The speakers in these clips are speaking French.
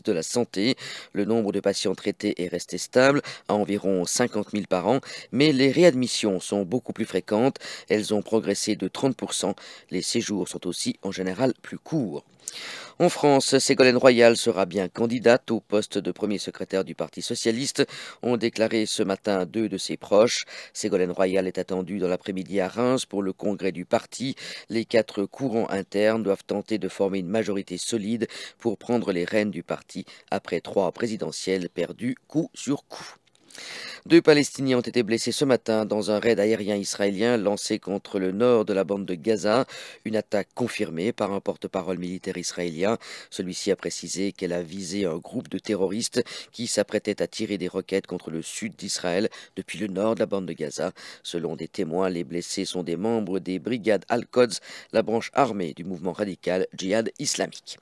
de la santé. Le nombre de patients traités est resté stable à environ 50 000 par an, mais les réadmissions sont beaucoup plus fréquentes. Elles ont progressé de 30%. Les séjours sont aussi en général plus courts. En France, Ségolène Royal sera bien candidate au poste de premier secrétaire du Parti socialiste, ont déclaré ce matin deux de ses proches. Ségolène Royal est attendue dans l'après-midi à Reims pour le congrès du parti. Les 4 courants internes doivent tenter de former une majorité solide pour prendre les rênes du parti après 3 présidentielles perdues coup sur coup. 2 Palestiniens ont été blessés ce matin dans un raid aérien israélien lancé contre le nord de la bande de Gaza. Une attaque confirmée par un porte-parole militaire israélien. Celui-ci a précisé qu'elle a visé un groupe de terroristes qui s'apprêtait à tirer des roquettes contre le sud d'Israël depuis le nord de la bande de Gaza. Selon des témoins, les blessés sont des membres des brigades Al-Quds, la branche armée du mouvement radical djihad islamique.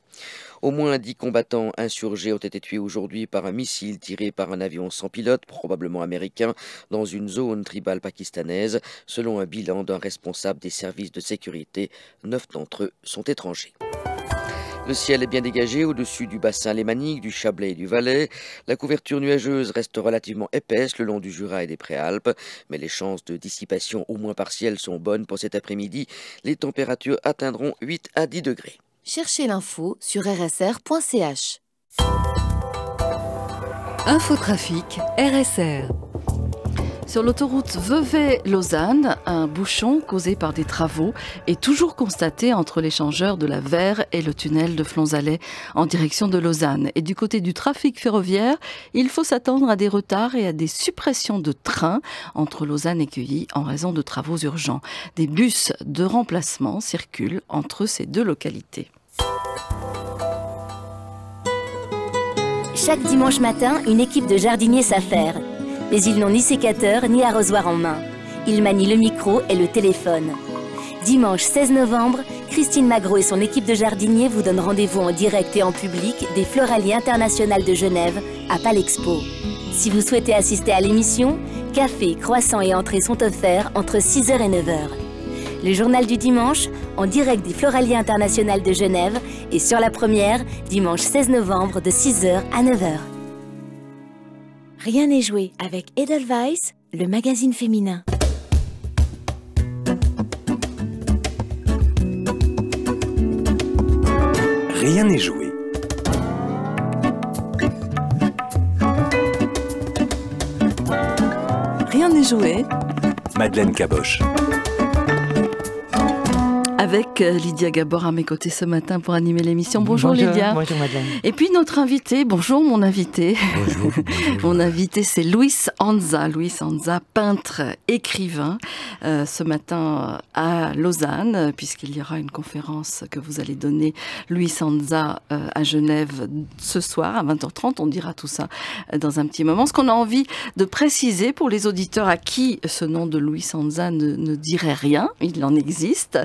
Au moins 10 combattants insurgés ont été tués aujourd'hui par un missile tiré par un avion sans pilote, probablement américain, dans une zone tribale pakistanaise, selon un bilan d'un responsable des services de sécurité. 9 d'entre eux sont étrangers. Le ciel est bien dégagé au-dessus du bassin lémanique, du Chablais et du Valais. La couverture nuageuse reste relativement épaisse le long du Jura et des Préalpes, mais les chances de dissipation au moins partielle sont bonnes pour cet après-midi. Les températures atteindront 8 à 10 degrés. Cherchez l'info sur rsr.ch. Infotrafic RSR. Sur l'autoroute Vevey-Lausanne, un bouchon causé par des travaux est toujours constaté entre l'échangeur de la Verre et le tunnel de Flonzalais en direction de Lausanne. Et du côté du trafic ferroviaire, il faut s'attendre à des retards et à des suppressions de trains entre Lausanne et Queuilly en raison de travaux urgents. Des bus de remplacement circulent entre ces deux localités. Chaque dimanche matin, une équipe de jardiniers s'affaire. Mais ils n'ont ni sécateur ni arrosoir en main. Ils manient le micro et le téléphone. Dimanche 16 novembre, Christine Magro et son équipe de jardiniers vous donnent rendez-vous en direct et en public des Floraliers Internationales de Genève à Palexpo. Si vous souhaitez assister à l'émission, café, croissants et entrées sont offerts entre 6h et 9h. Le journal du dimanche, en direct des Floraliers Internationales de Genève et sur la première, dimanche 16 novembre de 6h à 9h. Rien n'est joué avec Edelweiss, le magazine féminin. Rien n'est joué. Rien n'est joué. Madeleine Caboche. Avec Lydia Gabor à mes côtés ce matin pour animer l'émission. Bonjour Lydia. Bonjour Madeleine. Et puis notre invité, bonjour mon invité. Bonjour. Mon invité c'est Luis Anza. Luis Anza, peintre, écrivain, ce matin à Lausanne, puisqu'il y aura une conférence que vous allez donner, Luis Anza, à Genève ce soir à 20h30. On dira tout ça dans un petit moment. Ce qu'on a envie de préciser pour les auditeurs à qui ce nom de Luis Anza ne dirait rien, il en existe,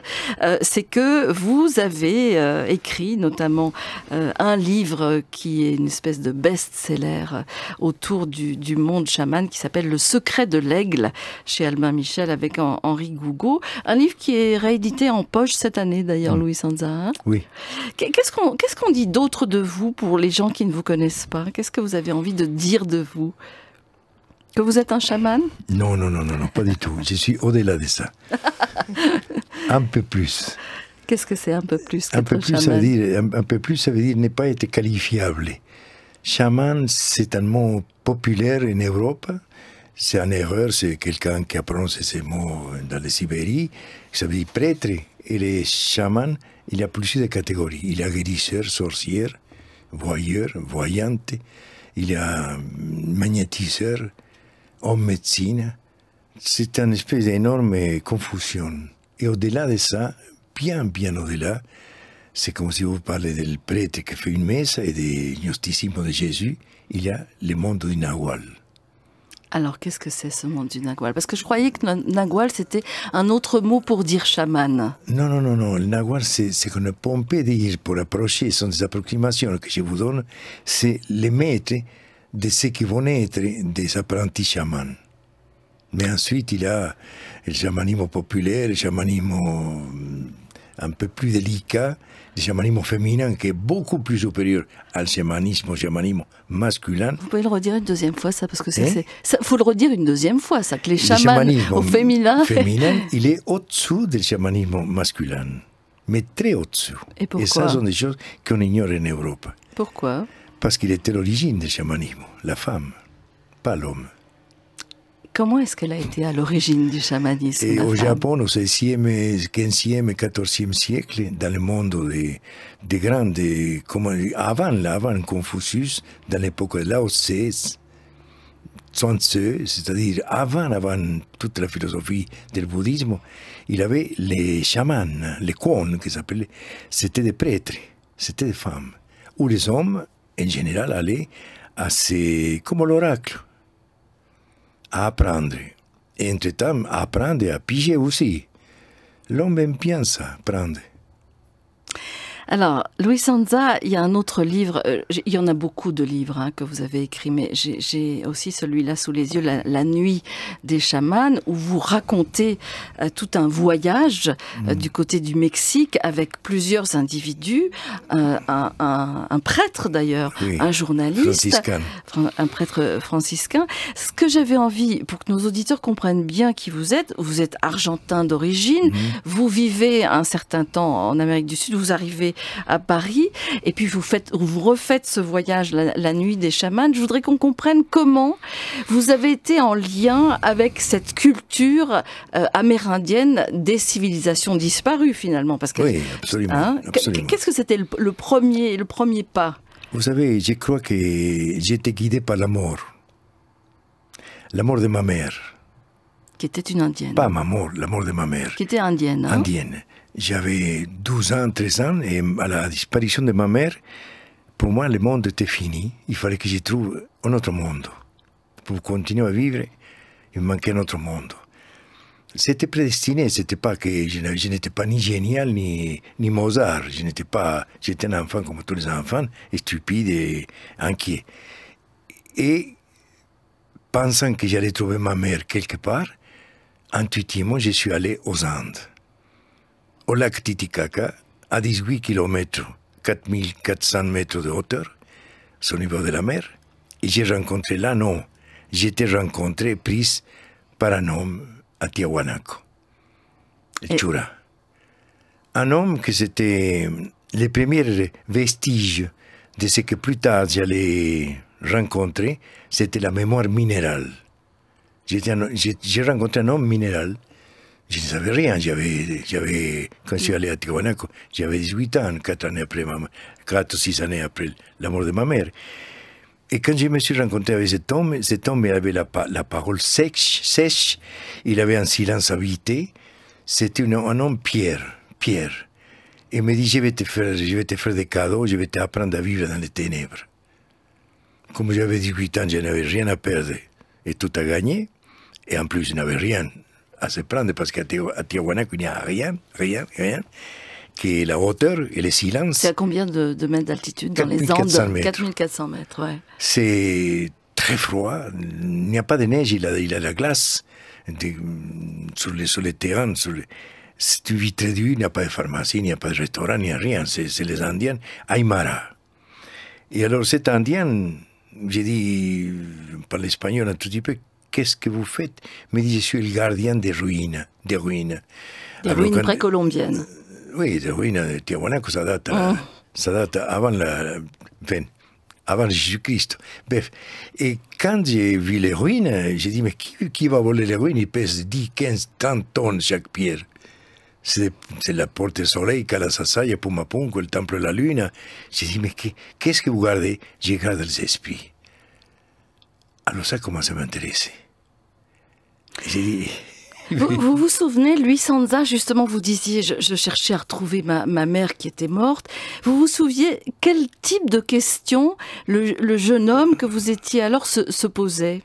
c'est que vous avez écrit notamment un livre qui est une espèce de best-seller autour du monde chaman qui s'appelle Le secret de l'aigle chez Albin Michel avec Henri Gougaud. Un livre qui est réédité en poche cette année d'ailleurs, Luis Anza. Hein, oui. Qu'est-ce qu'on dit d'autre de vous pour les gens qui ne vous connaissent pas? Qu'est-ce que vous avez envie de dire de vous? Que vous êtes un chaman? Non, pas du tout. Je suis au-delà de ça. Un peu plus. Qu'est-ce que c'est un peu plus Un peu plus, ça veut dire ne pas être qualifiable. Chaman, c'est un mot populaire en Europe. C'est une erreur, c'est quelqu'un qui a prononcé ces mots dans les Sibérie. Ça veut dire prêtre. Et les chamans, il y a plusieurs catégories. Il y a guérisseur, sorcière, voyeur, voyante. Il y a magnétiseur, homme médecine. C'est une espèce d'énorme confusion. Et au-delà de ça, bien au-delà, c'est comme si vous parlez du prêtre qui fait une messe et du gnostisme de Jésus, il y a le monde du Nahual. Alors, qu'est-ce que c'est ce monde du Nagual? Parce que je croyais que Nagual, c'était un autre mot pour dire chaman. Non. Le Nagual, c'est ce qu'on peut dire pour approcher, ce sont des approximations que je vous donne, c'est les maîtres de ceux qui vont être des apprentis chamans. Mais ensuite, il y a le chamanisme populaire, le chamanisme un peu plus délicat, du chamanisme féminin qui est beaucoup plus supérieur au chamanisme masculin. Vous pouvez le redire une deuxième fois, ça, parce que faut le redire une deuxième fois, ça, que les chamans au féminin... il est au-dessous du chamanisme masculin, mais très au-dessous. Et pourquoi? Et ça sont des choses qu'on ignore en Europe. Pourquoi? Parce qu'il était l'origine du chamanisme, la femme, pas l'homme. Comment est-ce qu'elle a été à l'origine du chamanisme? Et au Japon, au XVIe, XVe et XIVe siècle, dans le monde des grands, avant Confucius, dans l'époque de Lao Tse, Tzu, c'est-à-dire avant toute la philosophie du bouddhisme, il avait les chamans, les kwon, qui s'appelaient, c'était des prêtres, c'était des femmes, où les hommes, en général, allaient comme l'oracle, à apprendre. Et entre-temps, à apprendre et à piger aussi. L'homme aime bien ça, apprendre. Alors, Luis Anza, il y a un autre livre, il y en a beaucoup de livres que vous avez écrits, mais j'ai aussi celui-là sous les yeux, La nuit des chamans, où vous racontez tout un voyage du côté du Mexique avec plusieurs individus, un prêtre d'ailleurs, oui, un journaliste, un prêtre franciscain. Ce que j'avais envie, pour que nos auditeurs comprennent bien qui vous êtes argentin d'origine, vous vivez un certain temps en Amérique du Sud, vous arrivez à Paris, et puis vous refaites ce voyage, la nuit des chamans. Je voudrais qu'on comprenne comment vous avez été en lien avec cette culture amérindienne des civilisations disparues finalement. Parce que, oui, absolument. Absolument. Qu'est-ce que c'était le premier pas? Vous savez, je crois que j'étais guidé par la mort de ma mère. Qui était une indienne. Pas ma mort, la mort de ma mère. Qui était indienne. Hein? Indienne. J'avais 12 ans, 13 ans, et à la disparition de ma mère, pour moi, le monde était fini. Il fallait que je trouve un autre monde. Pour continuer à vivre, il me manquait un autre monde. C'était prédestiné, c'était pas que je n'étais pas ni génial, ni Mozart. J'étais un enfant comme tous les enfants, stupide et inquiet. Et pensant que j'allais trouver ma mère quelque part, intuitivement, je suis allé aux Andes. Au lac Titicaca, à 18 km, 4400 mètres de hauteur, au niveau de la mer, et j'ai rencontré là, non, j'étais rencontré, prise par un homme à Tiahuanaco, le Chura. Un homme que c'était les premiers vestiges de ce que plus tard j'allais rencontrer, c'était la mémoire minérale. J'ai rencontré un homme minéral. Je ne savais rien, quand je suis allé à Tiahuanaco, j'avais 18 ans, 4 ou 6 années après la mort de ma mère. Et quand je me suis rencontré avec cet homme avait la parole sèche, il avait un silence habité, c'était un homme Pierre. Et il me dit, je vais te faire des cadeaux, je vais t'apprendre à vivre dans les ténèbres. Comme j'avais 18 ans, je n'avais rien à perdre et tout à gagner, et en plus je n'avais rien à se prendre, parce qu'à Tiahuanaco, il n'y a rien, que la hauteur et le silence. C'est à combien de mètres d'altitude dans les Andes? 4400 mètres, ouais. C'est très froid, il n'y a pas de neige, il a la glace sur les terrains. Tu vis très dur, il n'y a pas de pharmacie, il n'y a pas de restaurant, il n'y a rien, c'est les Indiens, Aymara. Et alors cet Indien, j'ai dit, je parle espagnol un tout petit peu, qu'est-ce que vous faites? Il me dit, je suis le gardien des ruines. Des ruines précolombiennes. Oui, des ruines de Tiahuanaco, ça date avant Jésus-Christ. Bref. Et quand j'ai vu les ruines, j'ai dit, mais qui va voler les ruines? Ils pèsent 10, 15, 30 tonnes chaque pierre. C'est la porte du soleil, Calasasaya, Pumapunco, le temple de la lune. J'ai dit, mais qu'est-ce que vous gardez? Je garde les esprits. Alors ça commence à m'intéresser. J'ai dit... Vous vous souvenez, Luis Anza, justement, vous disiez, je cherchais à retrouver ma mère qui était morte. Vous vous souviez quel type de questions le jeune homme que vous étiez alors se posait?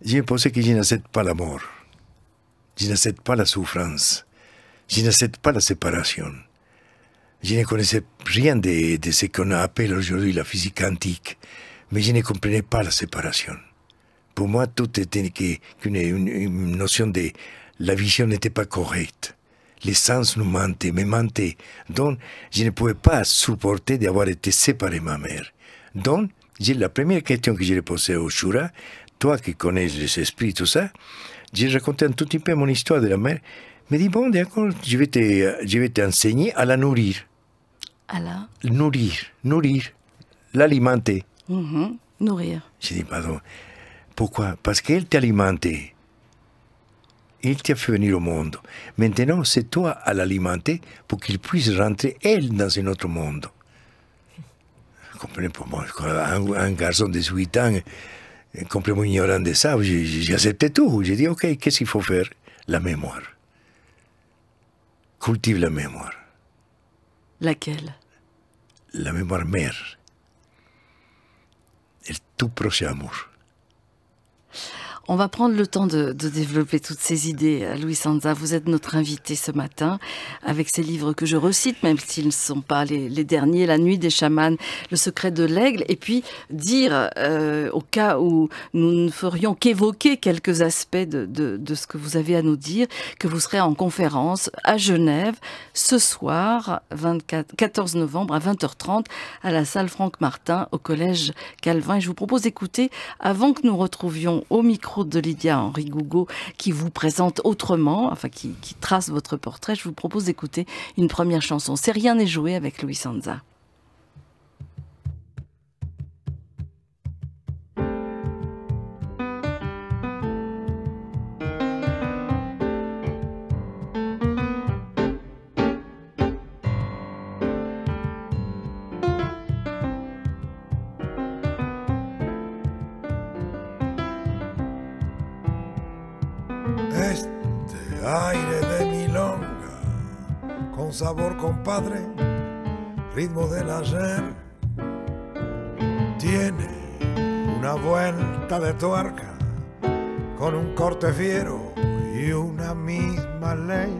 Je me posais que je n'accepte pas la mort. Je n'accepte pas la souffrance. Je n'accepte pas la séparation. Je ne connaissais rien de ce qu'on appelle aujourd'hui la physique quantique, mais je ne comprenais pas la séparation. Pour moi, tout était une notion de... La vision n'était pas correcte. Les sens nous mentaient, me mentaient. Donc, je ne pouvais pas supporter d'avoir été séparé de ma mère. Donc, la première question que j'ai posée au Shura, toi qui connais les esprits, tout ça, j'ai raconté un tout petit peu mon histoire de la mère. Il m'a dit, bon, d'accord, je vais t'enseigner à la nourrir. À la Nourrir, l'alimenter. Nourrir. J'ai dit, pardon, pourquoi? Parce qu'elle t'a alimenté. Il t'a fait venir au monde. Maintenant, c'est toi à l'alimenter pour qu'il puisse rentrer, elle, dans un autre monde. Vous comprenez, pour moi, un garçon de 18 ans, complètement ignorant de ça, j'ai accepté tout. J'ai dit, OK, qu'est-ce qu'il faut faire? La mémoire. Cultive la mémoire. Laquelle? La mémoire mère. Le tout proche amour. On va prendre le temps de développer toutes ces idées. Luis Anza, vous êtes notre invité ce matin avec ces livres que je recite, même s'ils ne sont pas les derniers, La nuit des chamans, Le secret de l'aigle, et puis dire, au cas où nous ne ferions qu'évoquer quelques aspects de ce que vous avez à nous dire, que vous serez en conférence à Genève ce soir, 14 novembre à 20h30, à la salle Franck Martin, au collège Calvin. Et je vous propose d'écouter, avant que nous retrouvions au micro de Lydia Henry Gougaud, qui vous présente autrement, enfin qui trace votre portrait, je vous propose d'écouter une première chanson. C'est Rien n'est joué avec Luis Anza. Este aire de milonga, con sabor compadre, ritmo del ayer, tiene una vuelta de tuerca, con un corte fiero y una misma ley.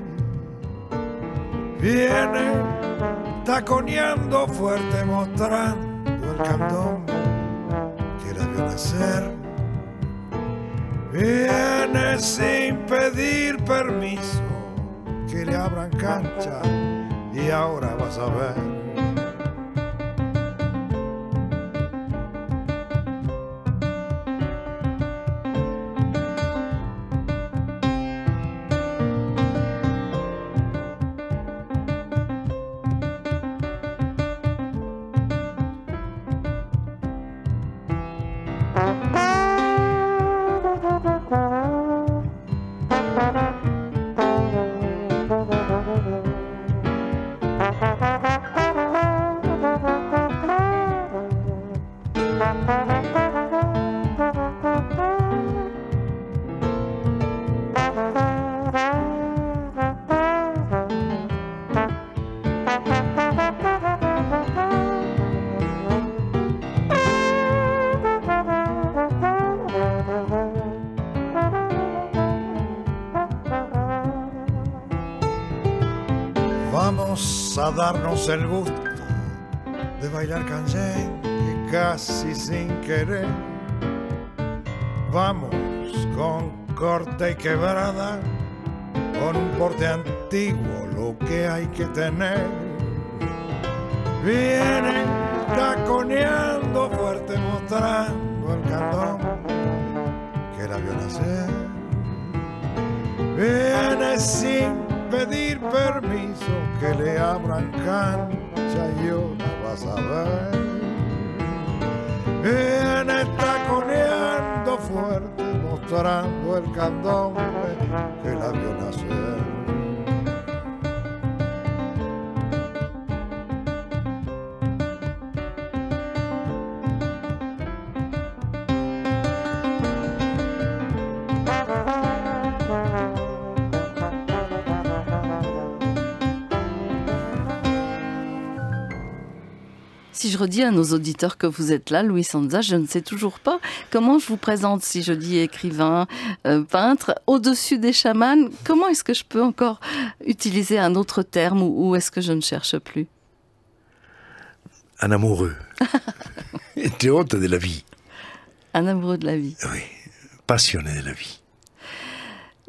Viene taconeando fuerte, mostrando el candombe que la vio nacer. Viene sin pedir permiso que le abran cancha y ahora vas a ver. Vamos a darnos el gusto de bailar canyengue casi sin querer. Vamos con corte y quebrada, con un porte antiguo, lo que hay que tener. Viene taconeando fuerte, mostrando el candombe que la vio nacer. Viene sin pedir permiso que le abran cancha y ahora vas a ver. Viene taconeando fuerte, mostrando el candombe que la vio nacer. Si je redis à nos auditeurs que vous êtes là, Luis Anza, je ne sais toujours pas comment je vous présente. Si je dis écrivain, peintre, au-dessus des chamans, comment est-ce que je peux encore utiliser un autre terme ou est-ce que je ne cherche plus? Un amoureux. Entre autres de la vie. Un amoureux de la vie. Oui, passionné de la vie.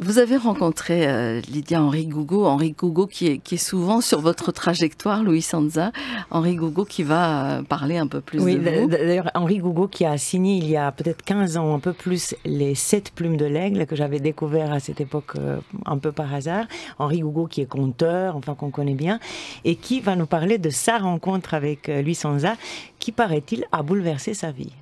Vous avez rencontré Lydia Henri Gougaud qui est souvent sur votre trajectoire, Louis Sanza. Henri Gougaud qui va parler un peu plus de vous. D'ailleurs, Henri Gougaud qui a signé il y a peut-être 15 ans, un peu plus, les 7 plumes de l'aigle que j'avais découvert à cette époque un peu par hasard. Henri Gougaud qui est conteur, enfin qu'on connaît bien, et qui va nous parler de sa rencontre avec Louis Sanza, qui paraît-il a bouleversé sa vie.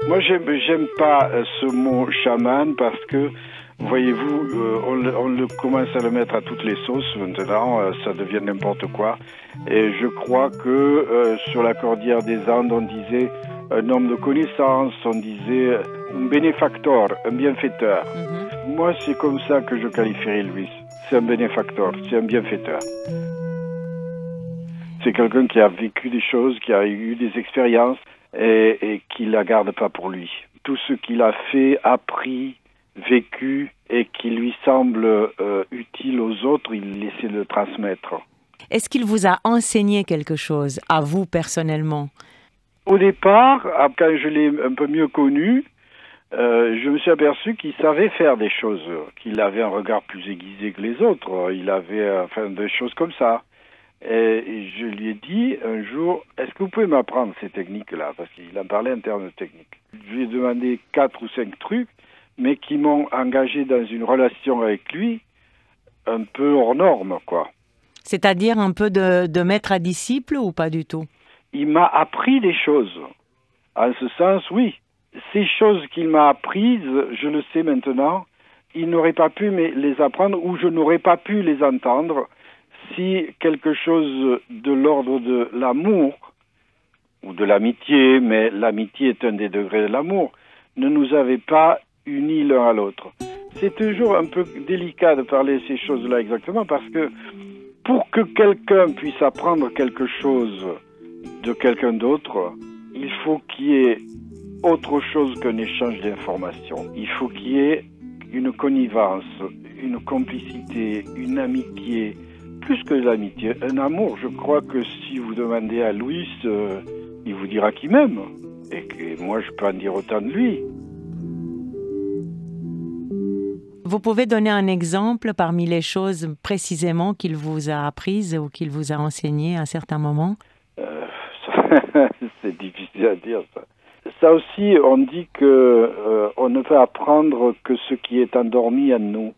Moi, j'aime pas ce mot chaman parce que, voyez-vous, on commence à le mettre à toutes les sauces maintenant, ça devient n'importe quoi. Et je crois que sur la cordillère des Andes, on disait un homme de connaissance, on disait un bénéfacteur, un bienfaiteur. Moi, c'est comme ça que je qualifierais Louis. C'est un bénéfacteur, c'est un bienfaiteur. C'est quelqu'un qui a vécu des choses, qui a eu des expériences, et qui ne la garde pas pour lui. Tout ce qu'il a fait, appris, vécu et qui lui semble utile aux autres, il essaie de le transmettre. Est-ce qu'il vous a enseigné quelque chose, à vous personnellement? Au départ, quand je l'ai un peu mieux connu, je me suis aperçu qu'il savait faire des choses, qu'il avait un regard plus aiguisé que les autres, il avait des choses comme ça. Et je lui ai dit un jour, est-ce que vous pouvez m'apprendre ces techniques-là? Parce qu'il en parlait en termes de technique. Je lui ai demandé 4 ou 5 trucs, mais qui m'ont engagé dans une relation avec lui un peu hors norme, quoi. C'est-à-dire un peu de maître à disciple ou pas du tout? Il m'a appris des choses. En ce sens, oui. Ces choses qu'il m'a apprises, je le sais maintenant, il n'aurait pas pu les apprendre ou je n'aurais pas pu les entendre si quelque chose de l'ordre de l'amour, ou de l'amitié, mais l'amitié est un des degrés de l'amour, ne nous avait pas unis l'un à l'autre. C'est toujours un peu délicat de parler de ces choses-là exactement, parce que pour que quelqu'un puisse apprendre quelque chose de quelqu'un d'autre, il faut qu'il y ait autre chose qu'un échange d'informations. Il faut qu'il y ait une connivence, une complicité, une amitié, plus que l'amitié, un amour. Je crois que si vous demandez à Louis, il vous dira qu'il m'aime. Et que moi, je peux en dire autant de lui. Vous pouvez donner un exemple parmi les choses précisément qu'il vous a apprises ou qu'il vous a enseignées à un certain moment? C'est difficile à dire, ça. Ça aussi, on dit que on ne peut apprendre que ce qui est endormi en nous.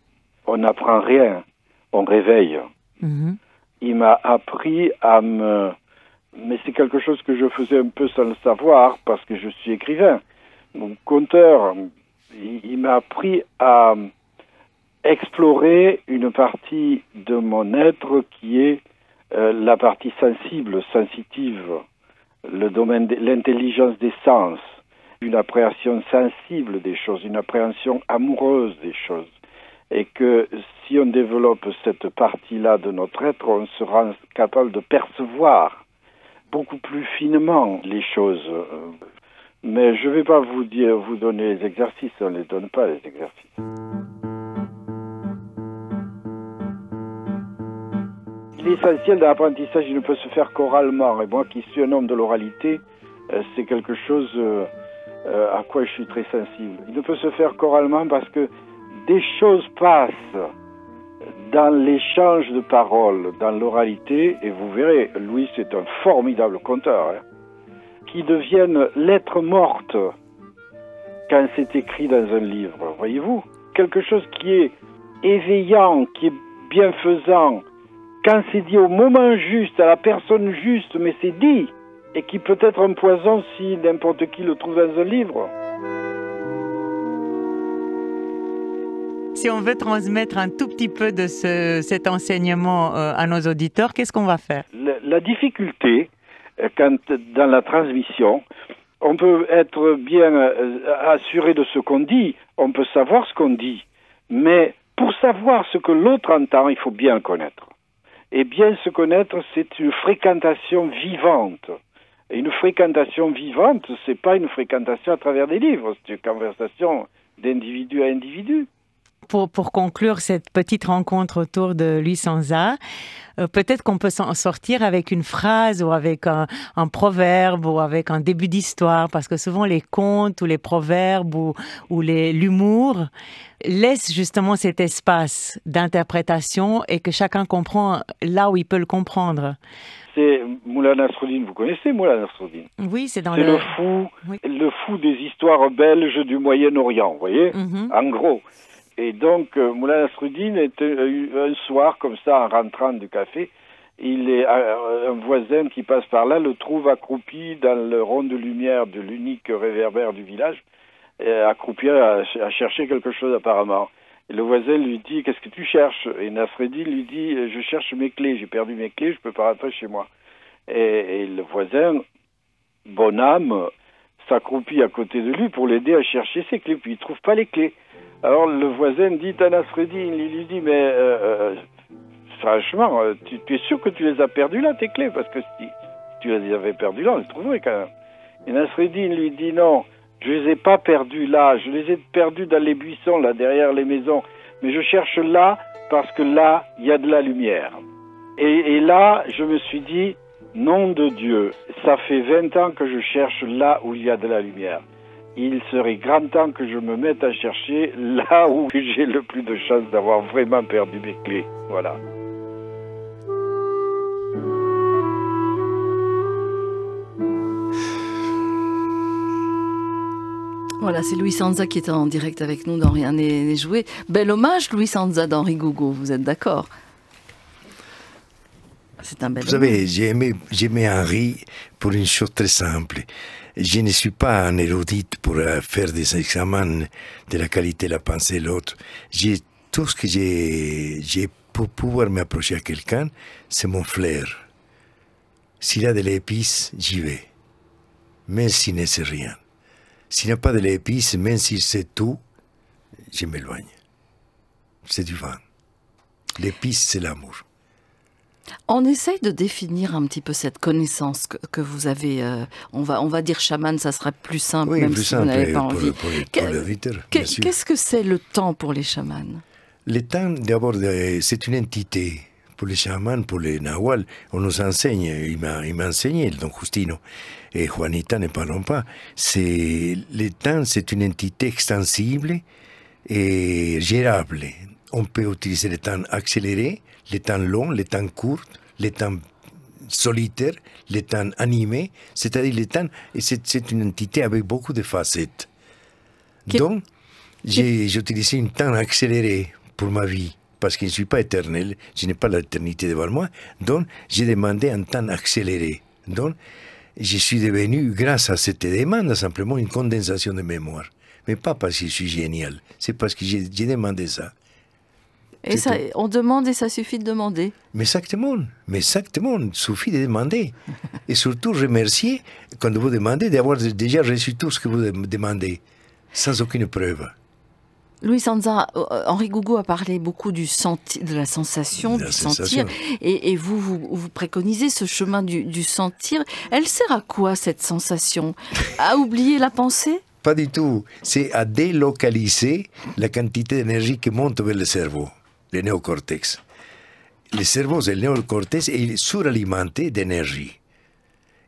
On n'apprend rien, on réveille. Il m'a appris à me... Mais c'est quelque chose que je faisais un peu sans le savoir, parce que je suis écrivain. Mon conteur, il m'a appris à explorer une partie de mon être qui est la partie sensible, sensitive, le domaine de l'intelligence des sens, une appréhension sensible des choses, une appréhension amoureuse des choses. Et que si on développe cette partie-là de notre être, on sera capable de percevoir beaucoup plus finement les choses. Mais je ne vais pas vous donner les exercices, on ne les donne pas, les exercices. L'essentiel de l'apprentissage, il ne peut se faire qu'oralement. Et moi qui suis un homme de l'oralité, c'est quelque chose à quoi je suis très sensible. Il ne peut se faire qu'oralement parce que des choses passent dans l'échange de paroles, dans l'oralité, et vous verrez, Louis est un formidable conteur, qui deviennent lettres mortes quand c'est écrit dans un livre, voyez-vous? Quelque chose qui est éveillant, qui est bienfaisant, quand c'est dit au moment juste, à la personne juste, mais c'est dit, et qui peut être un poison si n'importe qui le trouve dans un livre. Si on veut transmettre un tout petit peu de cet enseignement à nos auditeurs, qu'est-ce qu'on va faire? La difficulté, quand dans la transmission, on peut être bien assuré de ce qu'on dit, on peut savoir ce qu'on dit, mais pour savoir ce que l'autre entend, il faut bien connaître. Et bien se connaître, c'est une fréquentation vivante. Et une fréquentation vivante, c'est pas une fréquentation à travers des livres, c'est une conversation d'individu à individu. Pour conclure cette petite rencontre autour de Louis Sanza, peut-être qu'on peut s'en sortir avec une phrase ou avec un proverbe ou avec un début d'histoire, parce que souvent les contes ou les proverbes ou l'humour laissent justement cet espace d'interprétation et que chacun comprend là où il peut le comprendre. C'est Moulay Nasruddin, vous connaissez Moulay Nasruddin? Oui, c'est dans le fou des histoires belges du Moyen-Orient, vous voyez, en gros. Et donc, Moulay Nasruddin est un soir, comme ça, en rentrant du café, un voisin qui passe par là le trouve accroupi dans le rond de lumière de l'unique réverbère du village, accroupi à chercher quelque chose apparemment. Et le voisin lui dit, qu'est-ce que tu cherches? Et Nasreddin lui dit, je cherche mes clés, j'ai perdu mes clés, je peux pas rentrer chez moi. Et le voisin, bon âme, s'accroupit à côté de lui pour l'aider à chercher ses clés, puis il trouve pas les clés. Alors le voisin dit à Nasreddin, il lui dit, mais franchement, tu es sûr que tu les as perdues là, tes clés? Parce que si tu les avais perdues là, on les trouverait quand même. Et Nasreddin lui dit, non, je les ai pas perdus là, je les ai perdus dans les buissons, là, derrière les maisons. Mais je cherche là, parce que là, il y a de la lumière. Et là, je me suis dit, nom de Dieu, ça fait 20 ans que je cherche là où il y a de la lumière. Il serait grand temps que je me mette à chercher là où j'ai le plus de chance d'avoir vraiment perdu mes clés. Voilà. Voilà, c'est Louis Sanza qui est en direct avec nous dans Rien n'est joué. Bel hommage, Louis Sanza, d'Henri Gougaud, vous êtes d'accord? C'est un bel hommage. Vous savez, j'ai aimé Henri pour une chose très simple. Je ne suis pas un érudite pour faire des examens de la qualité de la pensée de l'autre. Tout ce que j'ai pour pouvoir m'approcher à quelqu'un, c'est mon flair. S'il a de l'épice, j'y vais. Même s'il ne sait rien. S'il n'y a pas de l'épice, même s'il sait tout, je m'éloigne. C'est du vin. L'épice, c'est l'amour. On essaye de définir un petit peu cette connaissance que vous avez. On va dire chaman, ça sera plus simple, oui, même plus si simple vous n'avez pas envie. Pour l'auditeur, bien sûr. Qu'est-ce que c'est le temps pour les chamans? Le temps, d'abord, c'est une entité. Pour les chamans, pour les nahual, on nous enseigne, il m'a enseigné, le Don Justino, et Juanita, ne parlons pas. Le temps, c'est une entité extensible et gérable. On peut utiliser le temps accéléré, le temps long, le temps court, le temps solitaire, le temps animé, c'est-à-dire le temps, et c'est une entité avec beaucoup de facettes. Donc, j'ai utilisé un temps accéléré pour ma vie, parce que je ne suis pas éternel, je n'ai pas l'éternité devant moi, donc j'ai demandé un temps accéléré. Donc, je suis devenu, grâce à cette demande, simplement une condensation de mémoire. Mais pas parce que je suis génial, c'est parce que j'ai demandé ça. Et ça, on demande et ça suffit de demander. Mais exactement, il suffit de demander. Et surtout remercier, quand vous demandez, d'avoir déjà reçu tout ce que vous demandez, sans aucune preuve. Louis Sanza, Henri Gougaud a parlé beaucoup de la sensation, du sentir, et vous préconisez ce chemin du sentir. Elle sert à quoi, cette sensation? À oublier la pensée? Pas du tout. C'est à délocaliser la quantité d'énergie qui monte vers le cerveau, le néocortex. Le cerveau, c'est le néocortex, est suralimenté d'énergie.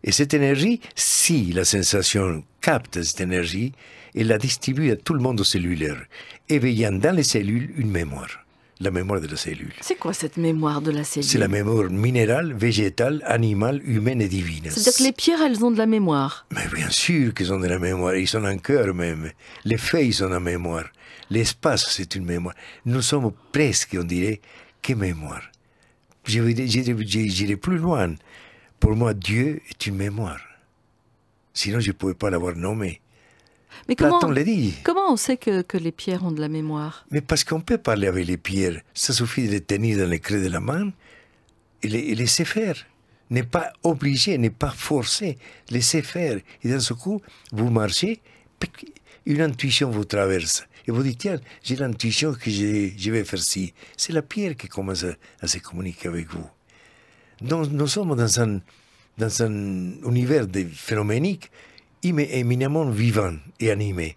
Et cette énergie, si la sensation capte cette énergie, elle la distribue à tout le monde cellulaire, éveillant dans les cellules une mémoire, la mémoire de la cellule. C'est quoi cette mémoire de la cellule? C'est la mémoire minérale, végétale, animale, humaine et divine. C'est-à-dire que les pierres, elles ont de la mémoire? Mais bien sûr qu'elles ont de la mémoire, ils sont en cœur même. Les feuilles sont en mémoire. L'espace, c'est une mémoire. Nous sommes presque, on dirait, que mémoire. J'irai plus loin. Pour moi, Dieu est une mémoire. Sinon, je ne pouvais pas l'avoir nommé. Mais Platon l'a dit. Comment on sait que les pierres ont de la mémoire? Mais parce qu'on peut parler avec les pierres. Ça suffit de les tenir dans le creux de la main et les laisser faire. N'est pas obligé, n'est pas forcé. Laissez faire. Et d'un seul coup, vous marchez, une intuition vous traverse. Et vous dites, tiens, j'ai l'intuition que je vais faire ci. C'est la pierre qui commence à se communiquer avec vous. Donc, nous sommes dans un univers phénoménique éminemment vivant et animé.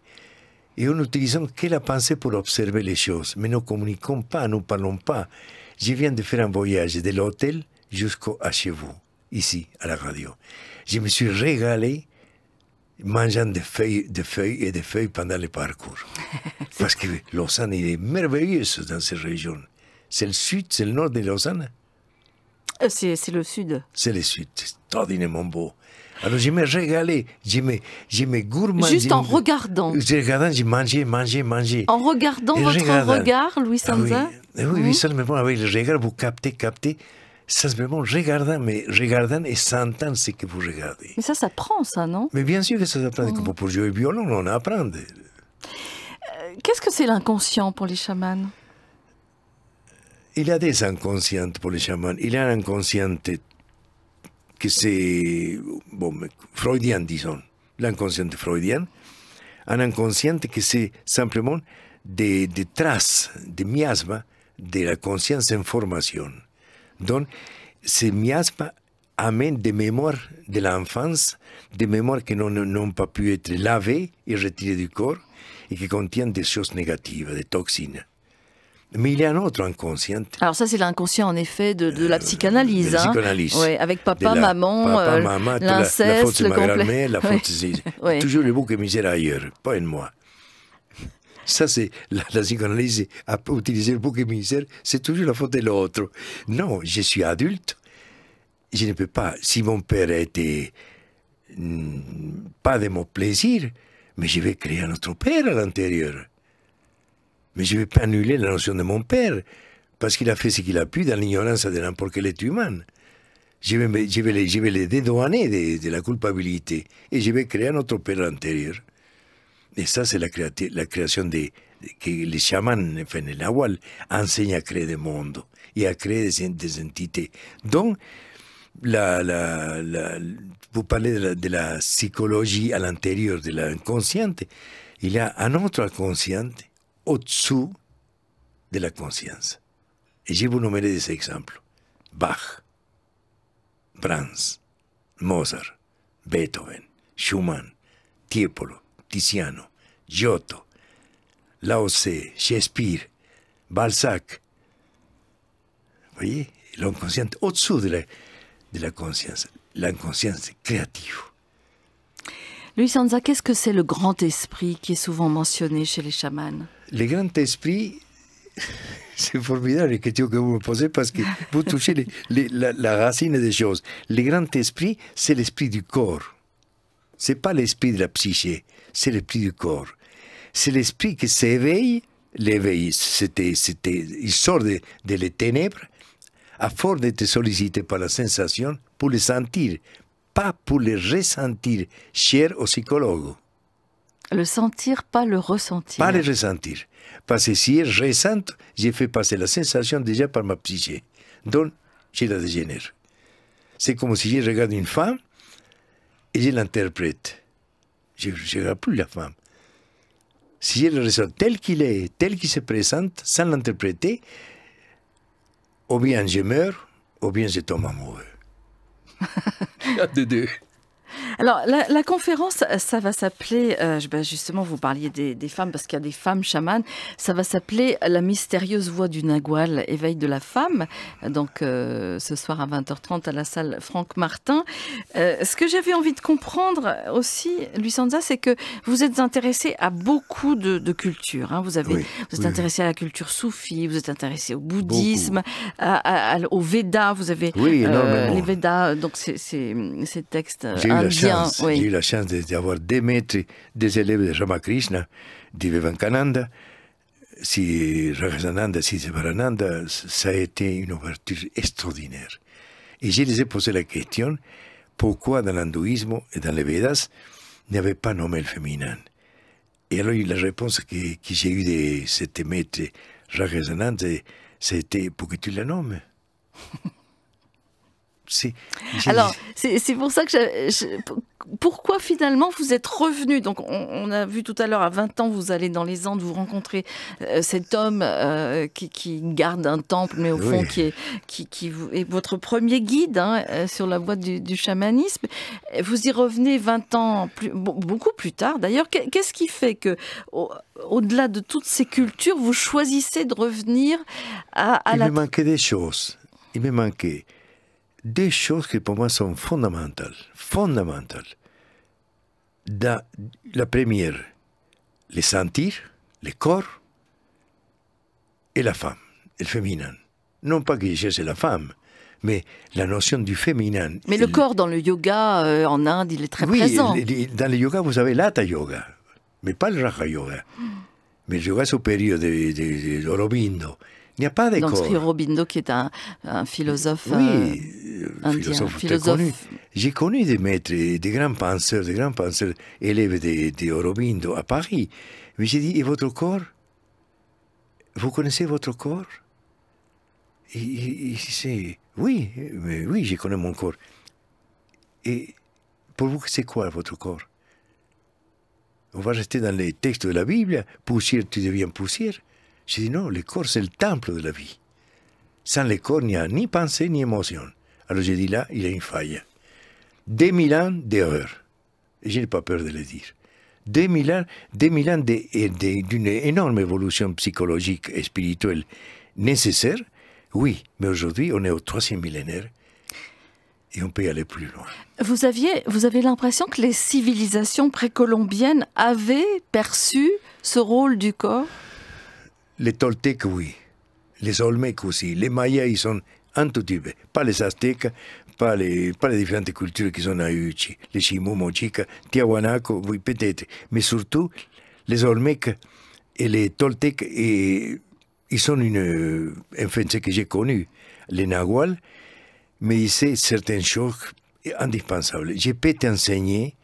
Et nous n'utilisons que la pensée pour observer les choses. Mais nous ne communiquons pas, nous ne parlons pas. Je viens de faire un voyage de l'hôtel jusqu'à chez vous, ici, à la radio. Je me suis régalé mangeant des feuilles et des feuilles pendant le parcours. Parce que Lausanne est merveilleuse dans cette région. C'est le sud, c'est le nord de Lausanne. C'est le sud. C'est le sud, c'est extraordinairement beau. Alors je me régalais, je me gourmandais. Juste en regardant. Je mangeais. En regardant votre regard, Louis Sanza. Oui, simplement avec le regard, vous captez. Simplement regardant et sentant ce que vous regardez. Mais ça prend, ça, non? Mais bien sûr que ça s'apprend. Comme pour jouer au violon, on apprend. Qu'est-ce que c'est l'inconscient pour les chamans? Il y a des inconscientes pour les chamans. Il y a un inconscient que c'est freudien, disons. L'inconscient freudien. Un inconscient que c'est simplement des traces, des miasmes de la conscience en formation. Donc, ces miasmes amènent des mémoires de l'enfance, des mémoires qui n'ont pas pu être lavées et retirées du corps et qui contiennent des choses négatives, des toxines. Mais il y a un autre inconscient. Alors ça, c'est l'inconscient, en effet, de la psychanalyse. De la psychanalyse. Ouais, avec maman, l'inceste, le complet. La faute, c'est toujours le bouc émissaire ailleurs, pas en moi. Ça, c'est la psychanalyse, à utiliser le bouc émissaire, c'est toujours la faute de l'autre. Non, je suis adulte, je ne peux pas, si mon père était pas de mon plaisir, mais je vais créer un autre père à l'intérieur. Mais je ne vais pas annuler la notion de mon père, parce qu'il a fait ce qu'il a pu dans l'ignorance de n'importe quel être humain. Je vais les dédouaner de la culpabilité, et je vais créer un autre père à l'intérieur. Et ça, c'est la création que les chamans, enfin, le Nahual, enseignent à créer des mondes et à créer des entités. Donc, vous parlez de la psychologie à l'intérieur de l'inconscient. Il y a un autre inconscient au-dessous de la conscience. Et je vous nommerai des exemples. Bach, Brahms, Mozart, Beethoven, Schumann, Tiepolo, Tiziano, Giotto, Lao Tse, Shakespeare, Balzac. Vous voyez, l'inconscient au-dessous de la conscience, l'inconscience créative. Louis Sanza, qu'est-ce que c'est le grand esprit qui est souvent mentionné chez les chamans? Le grand esprit, c'est formidable la question que vous me posez parce que vous touchez la racine des choses. Le grand esprit, c'est l'esprit du corps. Ce n'est pas l'esprit de la psyché, c'est l'esprit du corps. C'est l'esprit qui s'éveille. L'éveil, il sort de les ténèbres à force d'être sollicité par la sensation pour le sentir, pas pour le ressentir, cher aux psychologues. Le sentir, pas le ressentir. Pas le ressentir. Parce que si je ressens, j'ai fait passer la sensation déjà par ma psyché. Donc, je la dégénère. C'est comme si je regarde une femme et je l'interprète. Je ne regarde plus la femme. Si je le ressens tel qu'il est, tel qu'il se présente, sans l'interpréter, ou bien je meurs, ou bien je tombe amoureux. Il y a de deux. Alors, la conférence, ça va s'appeler, justement, vous parliez des femmes, parce qu'il y a des femmes chamanes, ça va s'appeler « La mystérieuse voix du Nagual, éveil de la femme », donc ce soir à 20h30 à la salle Franck Martin. Ce que j'avais envie de comprendre aussi, Louis Sanza, c'est que vous êtes intéressé à beaucoup de cultures. Hein. Vous êtes intéressé à la culture soufie, vous êtes intéressé au bouddhisme, au Veda, vous avez les Védas, donc ces textes indiens. J'ai eu la chance d'avoir des maîtres, des élèves de Ramakrishna, de Vivekananda, si Rajasananda, si Sivarananda, ça a été une ouverture extraordinaire. Et je les ai posé la question, pourquoi dans l'hindouisme et dans les Védas, il n'y avait pas nommé le féminin? Et alors la réponse que j'ai eue de cet maître Rajasananda, c'était, pour que tu la nommes. Alors, c'est pour ça que pourquoi finalement vous êtes revenu? Donc, on a vu tout à l'heure, à 20 ans, vous allez dans les Andes, vous rencontrez cet homme qui garde un temple, mais au fond, qui est votre premier guide sur la voie du chamanisme. Vous y revenez 20 ans, beaucoup plus tard d'ailleurs. Qu'est-ce qui fait que, au-delà de toutes ces cultures, vous choisissez de revenir à la... Il me manquait des choses. Il me manquait des choses qui pour moi sont fondamentales. La première, les sentir, le corps et la femme, le féminin. Non pas que je cherche la femme, mais la notion du féminin. Mais le corps dans le yoga en Inde, il est très présent. Oui, dans le yoga, vous avez l'Hatha Yoga, mais pas le Raja Yoga. Mais le yoga supérieur de Aurobindo. Il n'y a pas de corps. Sri Aurobindo, qui est un philosophe indien. Philosophe. J'ai connu des maîtres, des grands penseurs élèves de Aurobindo à Paris. Mais j'ai dit, et votre corps? Vous connaissez votre corps? Il disait, oui, je connais mon corps. Et pour vous, c'est quoi votre corps? On va rester dans les textes de la Bible, poussière, tu deviens poussière. J'ai dit non, le corps c'est le temple de la vie. Sans le corps, il n'y a ni pensée ni émotion. Alors j'ai dit là, il y a une faille. 2000 ans d'erreur. Et je n'ai pas peur de le dire. 2000 ans d'une énorme évolution psychologique et spirituelle nécessaire. Oui, mais aujourd'hui, on est au 3e millénaire et on peut y aller plus loin. Vous avez l'impression que les civilisations précolombiennes avaient perçu ce rôle du corps? Les Toltecs, oui. Les Olmecs aussi. Les Mayas, ils sont un tout petit peu. Pas les Aztèques, pas les différentes cultures qui sont à Uchi. Les Chimú, Mochica, Tiahuanaco, oui, peut-être. Mais surtout, les Olmecs et les Toltecs, ils sont enfin, ce que j'ai connu. Les Nahual me disaient certaines choses indispensables. Je peux t'enseigner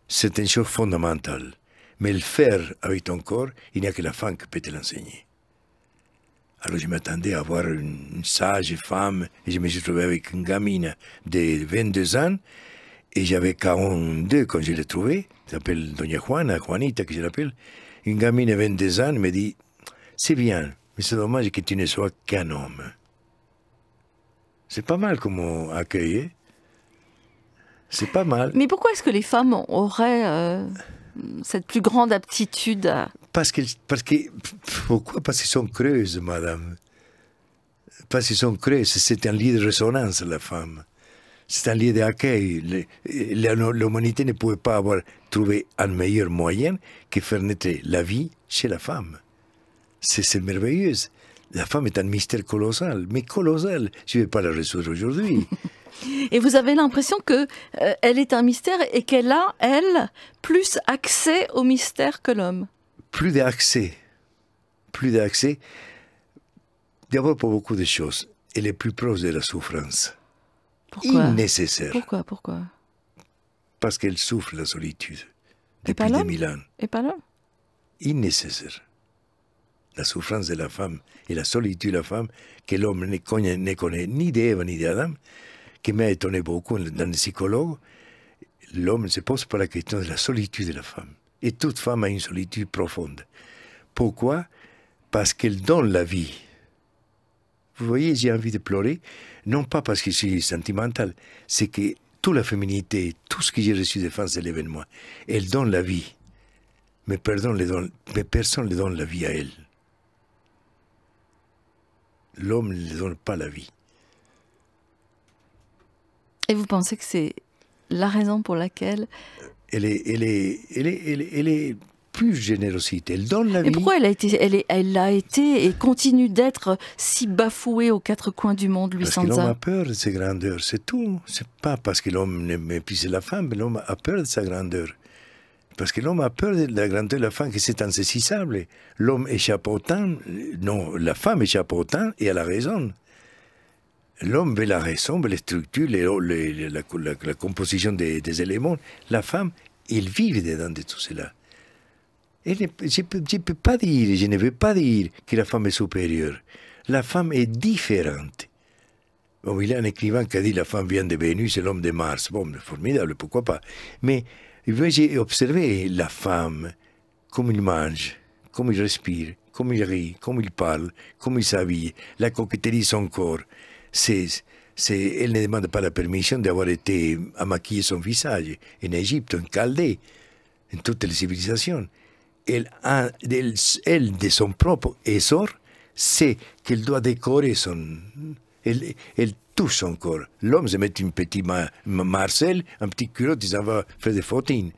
certaines choses fondamentales. Mais le faire avec ton corps, il n'y a que la femme qui peut te l'enseigner. Alors je m'attendais à voir une sage femme, et je me suis trouvé avec une gamine de 22 ans, et j'avais 42 quand je l'ai trouvée, elle s'appelle Doña Juanita que je l'appelle, une gamine de 22 ans me dit, c'est bien, mais c'est dommage que tu ne sois qu'un homme. C'est pas mal comme accueil, c'est pas mal. Mais pourquoi est-ce que les femmes auraient cette plus grande aptitude à... Pourquoi? Parce qu'elles sont creuses, madame. Parce qu'elles sont creuses. C'est un lieu de résonance, la femme. C'est un lieu d'accueil. L'humanité ne pouvait pas avoir trouvé un meilleur moyen que faire naître la vie chez la femme. C'est merveilleux. La femme est un mystère colossal, mais colossal. Je ne vais pas la résoudre aujourd'hui. Et vous avez l'impression qu'elle est un mystère et qu'elle a, elle, plus accès au mystère que l'homme. Plus d'accès. D'abord pour beaucoup de choses. Elle est plus proche de la souffrance. Pourquoi? Nécessaire. Pourquoi? Parce qu'elle souffre la solitude. Depuis 2000 ans. Et pas l'homme? Nécessaire. La souffrance de la femme et la solitude de la femme, que l'homme ne connaît ni d'Ève ni d'Adam, qui m'a étonné beaucoup dans les psychologues. L'homme ne se pose pas la question de la solitude de la femme. Et toute femme a une solitude profonde. Pourquoi? Parce qu'elle donne la vie. Vous voyez, j'ai envie de pleurer, non pas parce que je suis sentimental, c'est que toute la féminité, tout ce que j'ai reçu de femmes de l'événement, elle donne la vie. Mais personne ne donne la vie à elle. L'homme ne donne pas la vie. Et vous pensez que c'est la raison pour laquelle... Elle est plus générosité. Elle donne la vie. Et pourquoi elle a été et continue d'être si bafouée aux quatre coins du monde, Luis Anza? Parce que l'homme a peur de sa grandeur, c'est tout. C'est pas parce que l'homme ne méprise la femme, mais l'homme a peur de sa grandeur. Parce que l'homme a peur de la grandeur de la femme, que c'est insaisissable. L'homme échappe au temps, non, la femme échappe au temps et à la raison. L'homme veut la raison, veut les structures, la composition des éléments. La femme, elle vit dedans de tout cela. Je ne veux pas dire que la femme est supérieure. La femme est différente. Bon, il y a un écrivain qui a dit la femme vient de Vénus et l'homme de Mars. Bon, formidable, pourquoi pas. Mais j'ai observé la femme, comme il mange, comme il respire, comme il rit, comme il parle, comme il s'habille, la coquetterie de son corps. Elle ne demande pas la permission d'avoir été à maquiller son visage. En Égypte, en Chaldée, en toutes les civilisations. Elle, de son propre essor, sait qu'elle doit décorer son... Elle touche son corps. L'homme se met une petite marcelle, un petit culotte, il s'en va faire des fautines.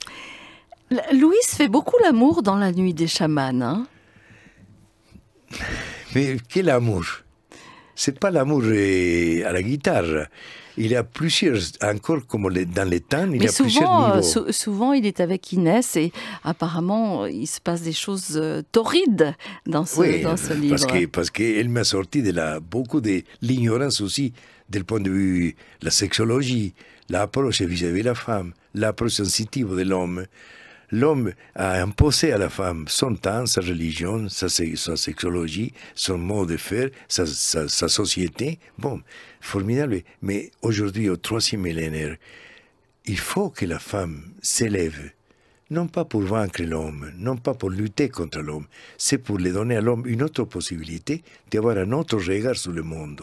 Louis fait beaucoup l'amour dans la nuit des chamans, hein? Mais quel amour! C'est pas l'amour à la guitare. Il y a plusieurs, encore comme dans les temps, il y a plusieurs niveaux. Souvent, il est avec Inès et apparemment, il se passe des choses torrides dans ce livre. Parce qu'elle m'a sorti beaucoup de l'ignorance aussi, du point de vue de la sexologie, l'approche vis-à-vis de la femme, l'approche sensitive de l'homme. L'homme a imposé à la femme son temps, sa religion, sa sexologie, son mode de faire, sa société. Bon, formidable. Mais aujourd'hui, au 3e millénaire, il faut que la femme s'élève. Non pas pour vaincre l'homme, non pas pour lutter contre l'homme. C'est pour lui donner à l'homme une autre possibilité d'avoir un autre regard sur le monde.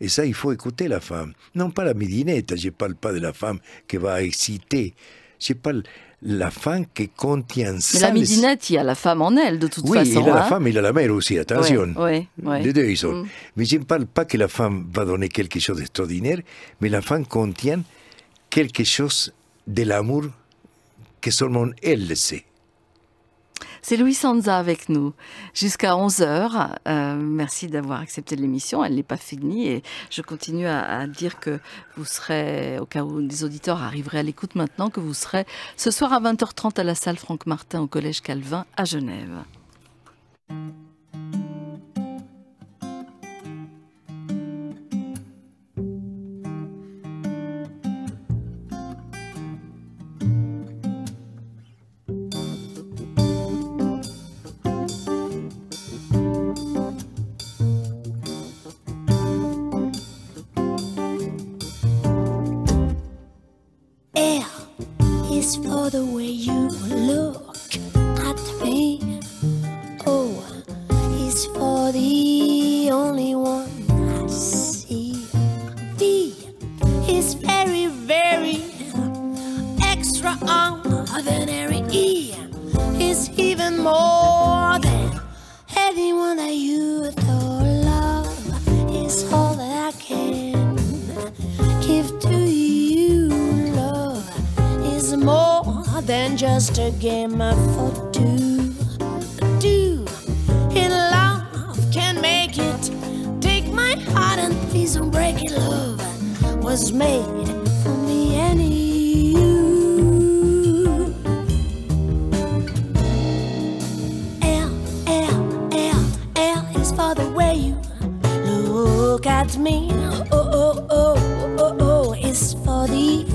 Et ça, il faut écouter la femme. Non pas la midinette, je ne parle pas de la femme qui va exciter. Je parle la femme qui contient ça. Mais la midinette, il y a la femme en elle, de toute façon. Oui, il y a la femme, il y a la mère aussi, attention. Ouais. Les deux, ils sont. Mais je ne parle pas que la femme va donner quelque chose d'extraordinaire, mais la femme contient quelque chose de l'amour que seulement elle le sait. C'est Louis Sanza avec nous jusqu'à 11h. Merci d'avoir accepté l'émission. Elle n'est pas finie et je continue à dire que vous serez, au cas où des auditeurs arriveraient à l'écoute maintenant, que vous serez ce soir à 20h30 à la salle Franck Martin au Collège Calvin à Genève. For the way you look at me, oh, it's for the only one I see. V is very, very extraordinary. E is even more than anyone that you adore. Love is all that I can give to you. Love is more than just a game for two. In love can make it. Take my heart and please don't break it. Love was made for me and you. L is for the way you look at me. Oh, it's for the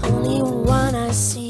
only one I see.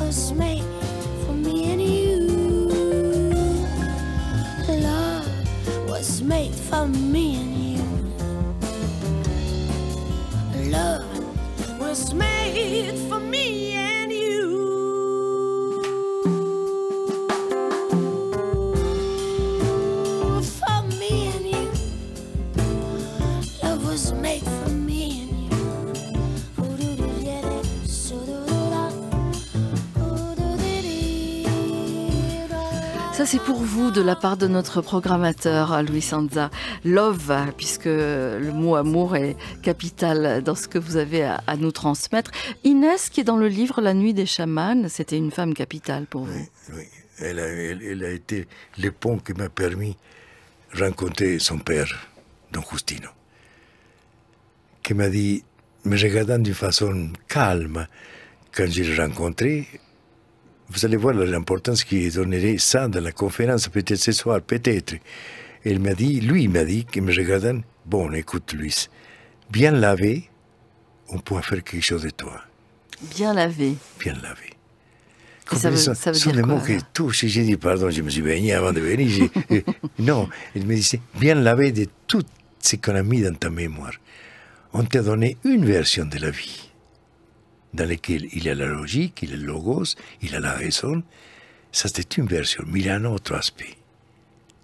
was made for me and you. made for me and you. Love was made for me and you. For me and you. Love was made for me and you. Ça, c'est pour vous, de la part de notre programmateur, Luis Anza. Love, puisque le mot amour est capital dans ce que vous avez à nous transmettre. Inès, qui est dans le livre La nuit des chamans, c'était une femme capitale pour vous. Oui. Elle a été le pont qui m'a permis de rencontrer son père, Don Justino, qui m'a dit, me regardant d'une façon calme, quand je l'ai rencontré, vous allez voir l'importance qu'il donnerait ça dans la conférence, peut-être ce soir, peut-être. Et lui m'a dit, que me regardant, bon, écoute, Luis, bien lavé, on pourra faire quelque chose de toi. Bien lavé. Bien lavé. Ça veut dire des quoi, mots qui touchent. J'ai dit, pardon, je me suis baigné avant de venir. Non, il me disait, bien lavé de tout ce qu'on a mis dans ta mémoire. On t'a donné une version de la vie, dans laquelle il y a la logique, il y a le logos, il y a la raison. Ça, c'est une version, mais il y a un autre aspect.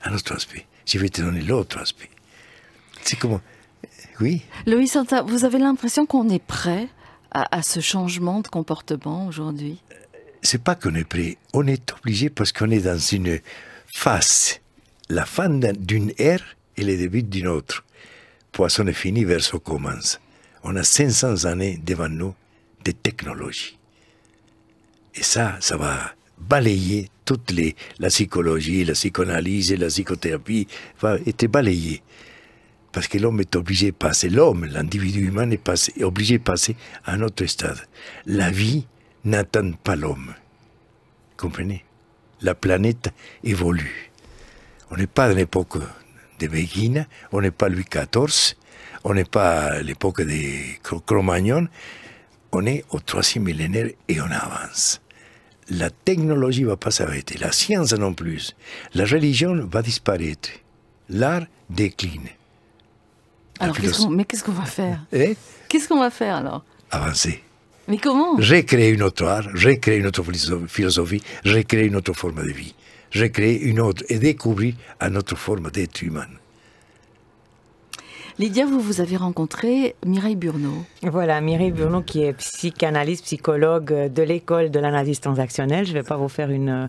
Un autre aspect. Je vais te donner l'autre aspect. C'est comme... Oui. Luis Anza, vous avez l'impression qu'on est prêt à ce changement de comportement aujourd'hui? C'est pas qu'on est prêt, on est obligé parce qu'on est dans une phase, la fin d'une ère et le début d'une autre. Poisson est fini, verso commence. On a 500 années devant nous de technologie. Et ça va balayer toute la psychologie, la psychanalyse, la psychothérapie, va être balayée. Parce que l'homme est obligé de passer, l'individu humain est obligé de passer à un autre stade. La vie n'attend pas l'homme. Comprenez? La planète évolue. On n'est pas à l'époque de Béguine, on n'est pas Louis XIV, on n'est pas à l'époque de Cro-Magnon, on est au 3e millénaire et on avance. La technologie ne va pas s'arrêter, la science non plus. La religion va disparaître, l'art décline. Alors, qu'est-ce qu'on va faire? Qu'est-ce qu'on va faire alors? Avancer. Mais comment? Recréer une autre art, recréer une autre philosophie, recréer une autre forme de vie, recréer une autre et découvrir une autre forme d'être humain. Lydia, vous avez rencontré Mireille Burneau. Voilà, Mireille Burneau qui est psychanalyste, psychologue de l'école de l'analyse transactionnelle. Je ne vais pas vous faire une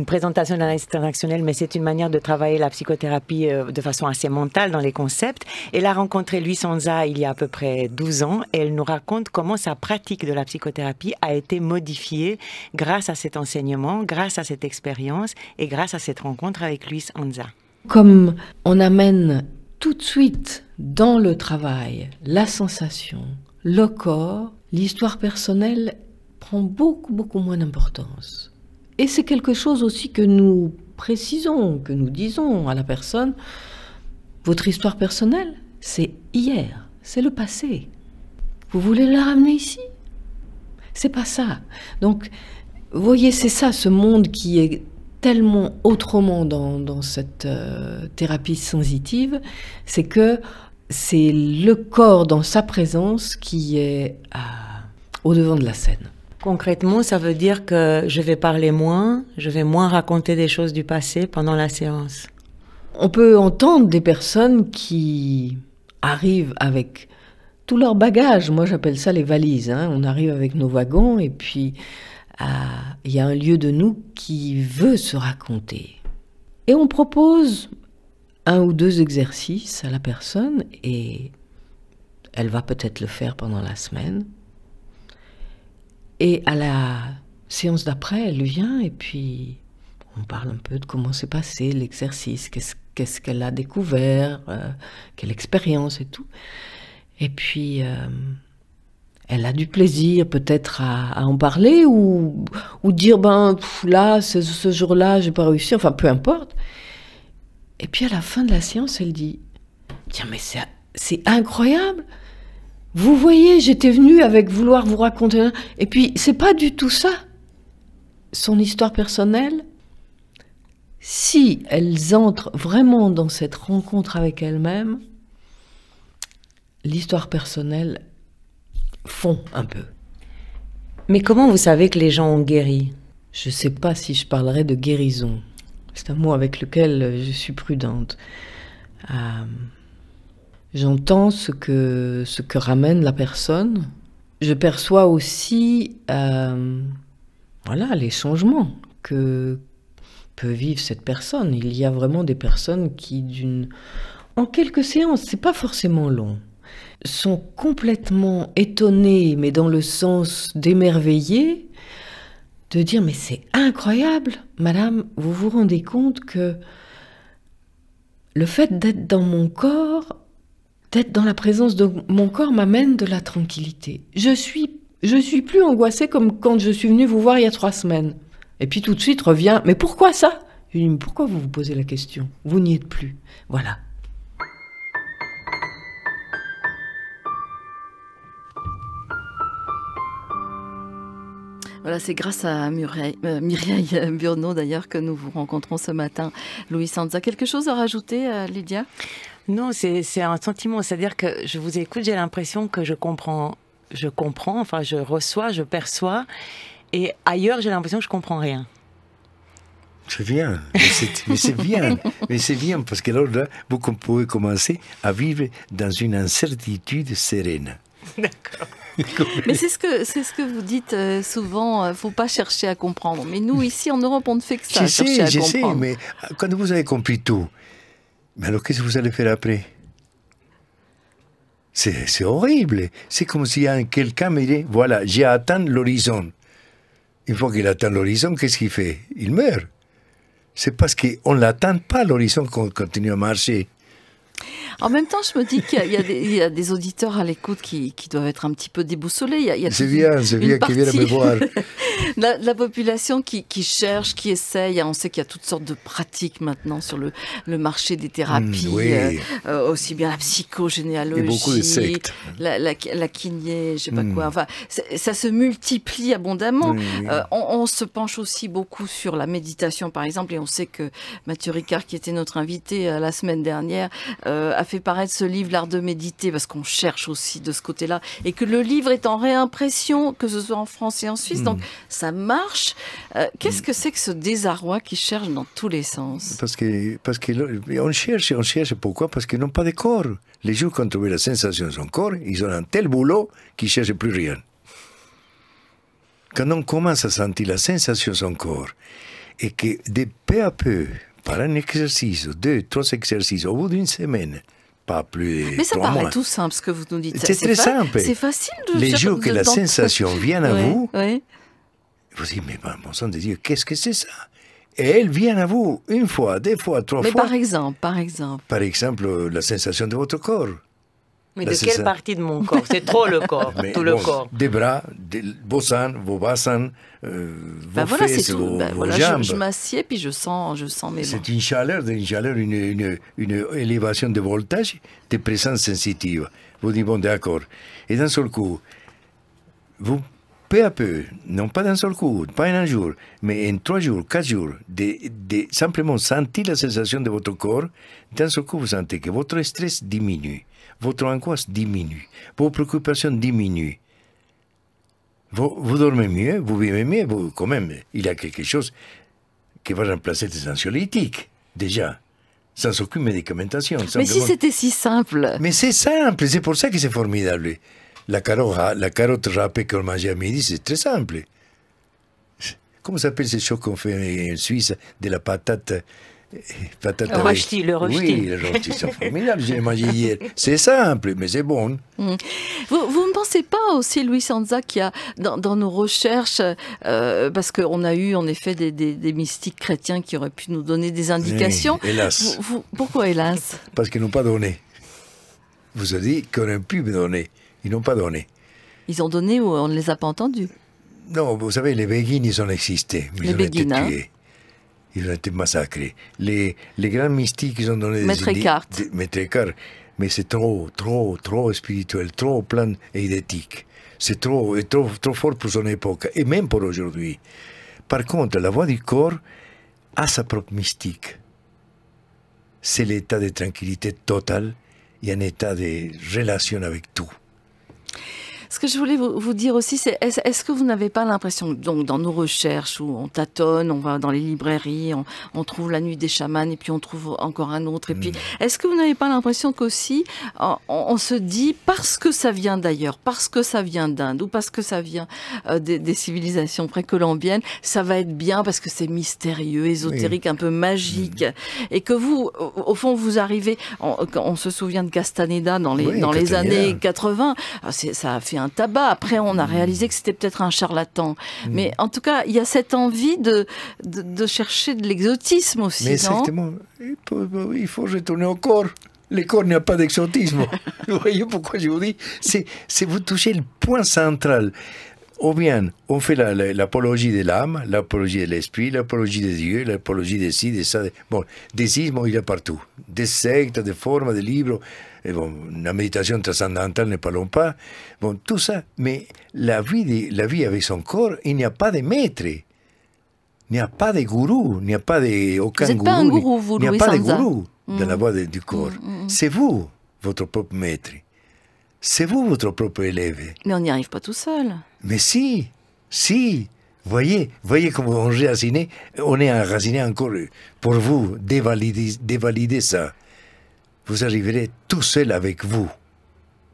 présentation de l'analyse transactionnelle, mais c'est une manière de travailler la psychothérapie de façon assez mentale dans les concepts. Elle a rencontré Luis Anza il y a à peu près 12 ans et elle nous raconte comment sa pratique de la psychothérapie a été modifiée grâce à cet enseignement, grâce à cette expérience et grâce à cette rencontre avec Luis Anza. Comme on amène tout de suite dans le travail la sensation, le corps, l'histoire personnelle prend beaucoup moins d'importance. Et c'est quelque chose aussi que nous précisons, que nous disons à la personne, votre histoire personnelle, c'est hier, c'est le passé. Vous voulez la ramener ici? C'est pas ça. Donc, vous voyez, c'est ça, ce monde qui est tellement autrement dans cette thérapie sensitive, c'est que c'est le corps dans sa présence qui est au devant de la scène. Concrètement, ça veut dire que je vais parler moins, je vais moins raconter des choses du passé pendant la séance. On peut entendre des personnes qui arrivent avec tout leur bagage. Moi, j'appelle ça les valises. On arrive avec nos wagons et puis il y a un lieu de nous qui veut se raconter. Et on propose 1 ou 2 exercices à la personne et elle va peut-être le faire pendant la semaine. Et à la séance d'après, elle vient et puis on parle un peu de comment s'est passé l'exercice, qu'est-ce qu'elle a découvert, quelle expérience et tout. Et puis elle a du plaisir peut-être à en parler ou dire là, ce jour-là, j'ai pas réussi, enfin peu importe. Et puis à la fin de la séance, elle dit tiens, mais c'est incroyable. Vous voyez, j'étais venue avec vouloir vous raconter et puis c'est pas du tout ça. Son histoire personnelle, si elles entrent vraiment dans cette rencontre avec elles-mêmes, l'histoire personnelle fond un peu. Mais comment vous savez que les gens ont guéri? Je ne sais pas si je parlerai de guérison. C'est un mot avec lequel je suis prudente. J'entends ce que ramène la personne. Je perçois aussi les changements que peut vivre cette personne. Il y a vraiment des personnes qui, en quelques séances, c'est pas forcément long, sont complètement étonnées, mais dans le sens d'émerveillées, de dire « mais c'est incroyable, madame, vous vous rendez compte que le fait d'être dans mon corps, d'être dans la présence de mon corps m'amène de la tranquillité. Je suis plus angoissée comme quand je suis venue vous voir il y a 3 semaines. » Et puis tout de suite revient « mais pourquoi ça ?» Je dis « mais pourquoi vous vous posez la question? Vous n'y êtes plus. » Voilà. Voilà, c'est grâce à Mireille Burnot d'ailleurs que nous vous rencontrons ce matin. Louis Sanza, quelque chose à rajouter, Lydia? Non, c'est un sentiment, c'est-à-dire que je vous écoute, j'ai l'impression que je comprends, enfin je reçois, je perçois, et ailleurs j'ai l'impression que je comprends rien. C'est bien, mais c'est bien parce que là, vous pouvez commencer à vivre dans une incertitude sereine. D'accord. Mais c'est ce que vous dites souvent, faut pas chercher à comprendre. Mais nous, ici, en Europe, on ne fait que ça, chercher à comprendre. Je sais, mais quand vous avez compris tout, mais alors qu'est-ce que vous allez faire après? C'est horrible. C'est comme si quelqu'un me dit, voilà, j'ai atteint l'horizon. Une fois qu'il atteint l'horizon, qu'est-ce qu'il fait? Il meurt. C'est parce qu'on ne l'atteint pas l'horizon qu'on continue à marcher. En même temps, je me dis qu'il y a des auditeurs à l'écoute qui doivent être un petit peu déboussolés. C'est bien qu'ils viennent me voir. La population qui cherche, qui essaye. On sait qu'il y a toutes sortes de pratiques maintenant sur le marché des thérapies, aussi bien la psychogénéalogie, beaucoup de sectes. La kiné, je ne sais pas quoi. Enfin, ça se multiplie abondamment. On se penche aussi beaucoup sur la méditation, par exemple, et on sait que Mathieu Ricard, qui était notre invité la semaine dernière, a fait paraître ce livre, L'art de méditer, parce qu'on cherche aussi de ce côté-là, et que le livre est en réimpression, que ce soit en France et en Suisse, donc ça marche. Qu'est-ce que c'est que ce désarroi qui cherche dans tous les sens? Parce que on cherche, pourquoi? Parce qu'ils n'ont pas de corps. Les gens qui ont trouvé la sensation de son corps, ils ont un tel boulot qu'ils ne cherchent plus rien. Quand on commence à sentir la sensation de son corps, et que de peu à peu, par un exercice, 2, 3 exercices, au bout d'une semaine, pas plus de 3 mois. Mais ça paraît tout simple ce que vous nous dites. C'est très simple. C'est facile de les jours que la sensation vient à vous, vous dites, mais bon sang de Dieu, qu'est-ce que c'est ça? Et elle vient à vous 1 fois, 2 fois, 3 fois. Mais par exemple. Par exemple, la sensation de votre corps. Mais de quelle partie de mon corps? C'est trop le corps, le corps. Des bras, vos seins, vos bassins, vos fesses, vos jambes. Je m'assieds puis je sens mes mains. C'est une chaleur, une élévation de voltage, de présence sensitive. Vous dites, bon, d'accord. Et d'un seul coup, vous, peu à peu, non pas d'un seul coup, pas en un jour, mais en 3 jours, 4 jours, de simplement sentir la sensation de votre corps, d'un seul coup, vous sentez que votre stress diminue. Votre angoisse diminue, vos préoccupations diminuent. Vous dormez mieux, vous vivez mieux, quand même, il y a quelque chose qui va remplacer des anxiolytiques, déjà, sans aucune médicamentation. Mais si c'était si simple. Mais c'est simple, c'est pour ça que c'est formidable. La carotte râpée qu'on mange à midi, c'est très simple. Comment s'appelle ce chose qu'on fait en Suisse de la patate? Le rösti. Oui, le rösti, c'est formidable, j'ai mangé hier. C'est simple, mais c'est bon. Vous ne pensez pas aussi, Louis Sanza, qu'il y a dans nos recherches, parce qu'on a eu en effet des mystiques chrétiens qui auraient pu nous donner des indications. Oui, hélas. Pourquoi hélas? Parce qu'ils n'ont pas donné. Vous avez dit qu'on aurait pu me donner. Ils n'ont pas donné. Ils ont donné ou on ne les a pas entendus? Non, vous savez, les béguines, ils ont existé. Mais les béguines, hein? Ils ont été massacrés. Les grands mystiques, ils ont donné Maître Eckhart. Maître Eckhart. Mais c'est trop spirituel, trop plein et d'éthique. C'est trop fort pour son époque, et même pour aujourd'hui. Par contre, la voix du corps, a sa propre mystique. C'est l'état de tranquillité totale et un état de relation avec tout. Ce que je voulais vous dire aussi, c'est est-ce que vous n'avez pas l'impression, donc dans nos recherches où on tâtonne, on va dans les librairies, on trouve La Nuit des chamans et puis on trouve encore un autre, et puis est-ce que vous n'avez pas l'impression qu'aussi on se dit parce que ça vient d'ailleurs, parce que ça vient d'Inde ou parce que ça vient des civilisations précolombiennes, ça va être bien parce que c'est mystérieux, ésotérique, un peu magique, et que vous, au fond, vous arrivez, on se souvient de Castaneda dans les années 80, ça a fait un tabac. Après, on a réalisé que c'était peut-être un charlatan. Mais en tout cas, il y a cette envie de chercher de l'exotisme aussi, mais exactement. Il faut retourner au corps. Le corps n'a pas d'exotisme. Vous voyez pourquoi je vous dis, c'est vous touchez le point central. Ou bien, on fait l'apologie de l'âme, l'apologie de l'esprit, l'apologie des dieux, l'apologie de ci, de ça. Bon, des ismes, il y a partout. Des sectes, des formes, des livres. Et bon, la méditation transcendantale, ne parlons pas. Bon, tout ça. Mais la vie avec son corps, il n'y a pas de maître. Il n'y a pas de gourou. Il n'y a pas aucun gourou. Vous n'êtes pas un gourou, vous, Louis Sanza. Il n'y a pas de gourou dans la voie du corps. C'est vous, votre propre maître. C'est vous, votre propre élève. Mais on n'y arrive pas tout seul. Mais si. Voyez comment on est enraciné encore pour vous, dévalider ça. Vous arriverez tout seul avec vous,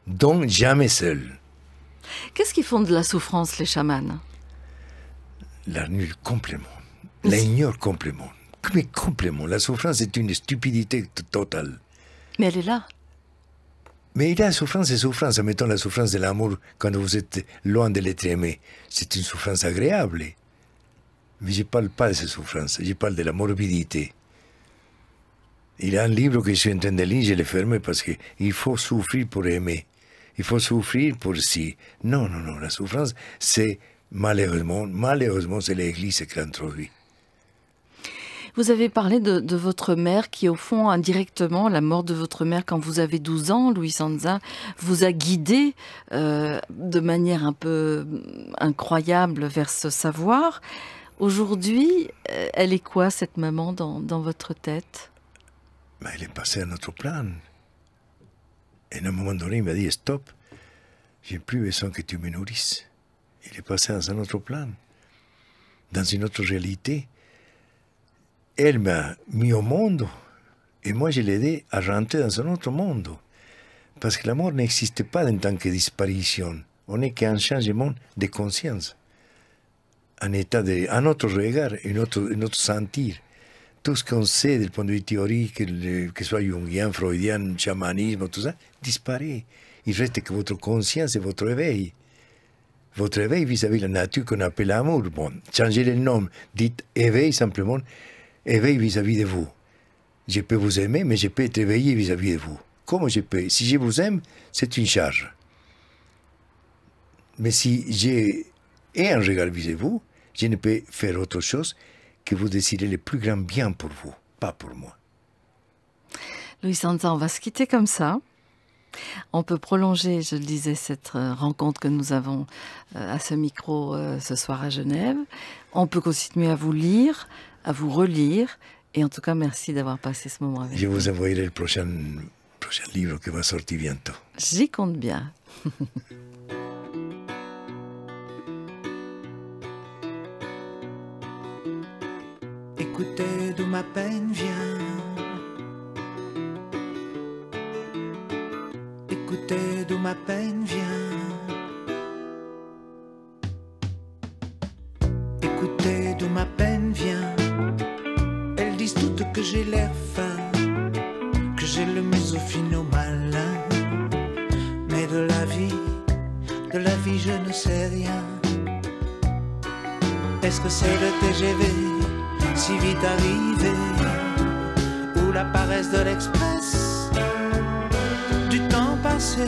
donc jamais seul. Qu'est-ce qui font de la souffrance, les chamans? La nulle complément, l'ignore complément. Mais complément, la souffrance est une stupidité totale. Mais elle est là. Mais il y a souffrance et souffrance. Mettons la souffrance de l'amour quand vous êtes loin de l'être aimé. C'est une souffrance agréable. Mais je ne parle pas de cette souffrance, je parle de la morbidité. Il y a un livre que je suis en train de lire, je l'ai fermé parce qu'il faut souffrir pour aimer. Il faut souffrir pour si. Non, la souffrance, c'est malheureusement, c'est l'Église qui l'introduit. Vous avez parlé de votre mère qui, au fond, indirectement, la mort de votre mère quand vous avez 12 ans, Louis Sanza, vous a guidé de manière un peu incroyable vers ce savoir. Aujourd'hui, elle est quoi, cette maman, dans votre tête? Elle est passée à notre plan. Et à un moment donné, il m'a dit, stop, j'ai plus besoin que tu me nourrisses. Il est passé dans un autre plan, dans une autre réalité. Elle m'a mis au monde, et moi je l'ai aidé à rentrer dans un autre monde. Parce que la mort n'existe pas en tant que disparition. On n'est qu'un changement de conscience. Un autre regard, un autre sentir. Tout ce qu'on sait du point de vue théorique, que ce soit jungien, freudien, chamanisme, tout ça, disparaît. Il reste que votre conscience et votre éveil. Votre éveil vis-à-vis de la nature qu'on appelle l'amour. Bon, changez le nom, dites éveil simplement. Éveil vis-à-vis de vous. Je peux vous aimer, mais je peux être éveillé vis-à-vis de vous. Comment je peux? Si je vous aime, c'est une charge. Mais si j'ai un regard vis-à-vis de vous, je ne peux faire autre chose que vous décider le plus grand bien pour vous, pas pour moi. Louis Sanza, on va se quitter comme ça. On peut prolonger, je le disais, cette rencontre que nous avons à ce micro ce soir à Genève. On peut continuer à vous lire, à vous relire. Et en tout cas, merci d'avoir passé ce moment avec nous. Je vous envoyerai le prochain livre qui va sortir bientôt. J'y compte bien. Écoutez d'où ma peine vient. Écoutez d'où ma peine vient. Écoutez d'où ma peine vient. Elles disent toutes que j'ai l'air fin, que j'ai le museau malin. Mais de la vie je ne sais rien. Est-ce que c'est le TGV si vite arrivé, ou la paresse de l'express du temps passé?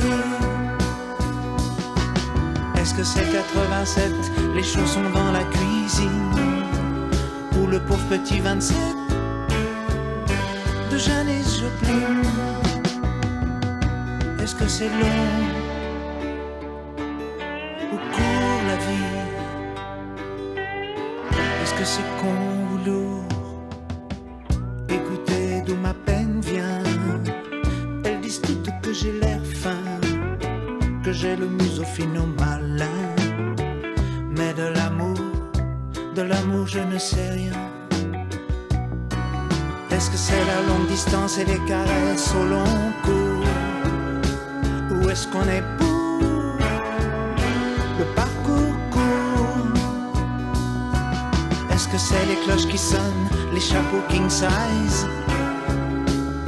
Est-ce que c'est 87, les chaussons dans la cuisine, ou le pauvre petit 27 de Janis Joplin? Est-ce que c'est long ou court la vie? Est-ce que c'est con ou lourd écouter d'où ma peine vient. Elles disent toutes que j'ai l'air fin, que j'ai le museau fin au malin. Mais de l'amour je ne sais rien. Est-ce que c'est la longue distance et les caresses au long cours? Ou est-ce qu'on est pour le parcours court? Est-ce que c'est les cloches qui sonnent, les chapeaux king size,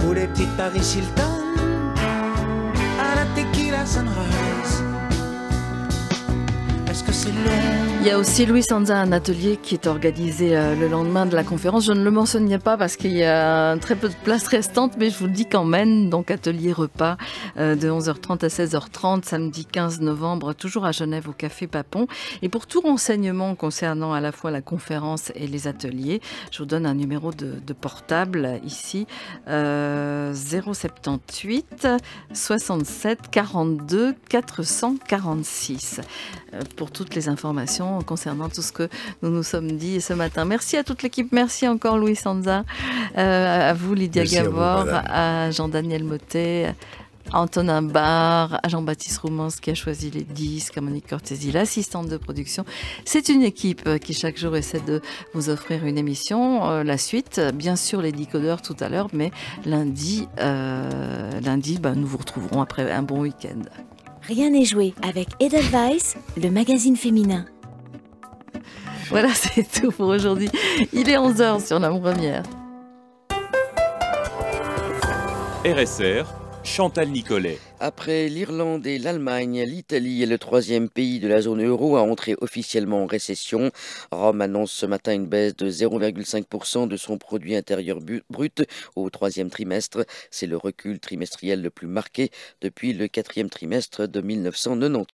ou les petites Paris Hilton à la tequila sunrise? Est-ce que c'est long? Il y a aussi Luis Anza, un atelier qui est organisé le lendemain de la conférence. Je ne le mentionnais pas parce qu'il y a très peu de places restantes, mais je vous le dis quand même. Donc atelier repas de 11h30 à 16h30, samedi 15 novembre, toujours à Genève au Café Papon. Et pour tout renseignement concernant à la fois la conférence et les ateliers, je vous donne un numéro de portable ici, 078 67 42 446. Pour toutes les informations concernant tout ce que nous nous sommes dit ce matin. Merci à toute l'équipe, merci encore Luis Anza, à vous Lydia Gavor, à Jean-Daniel Motet, à Antonin Barre, à Jean-Baptiste Roumans qui a choisi les disques, à Monique Cortési, l'assistante de production. C'est une équipe qui chaque jour essaie de vous offrir une émission. La suite, bien sûr les décodeurs tout à l'heure, mais lundi, nous vous retrouverons après un bon week-end. Rien n'est joué avec Edelweiss, le magazine féminin. Voilà, c'est tout pour aujourd'hui. Il est 11h sur la première. RSR, Chantal Nicolet. Après l'Irlande et l'Allemagne, l'Italie est le troisième pays de la zone euro à entrer officiellement en récession. Rome annonce ce matin une baisse de 0,5% de son produit intérieur brut au troisième trimestre. C'est le recul trimestriel le plus marqué depuis le quatrième trimestre de 1998.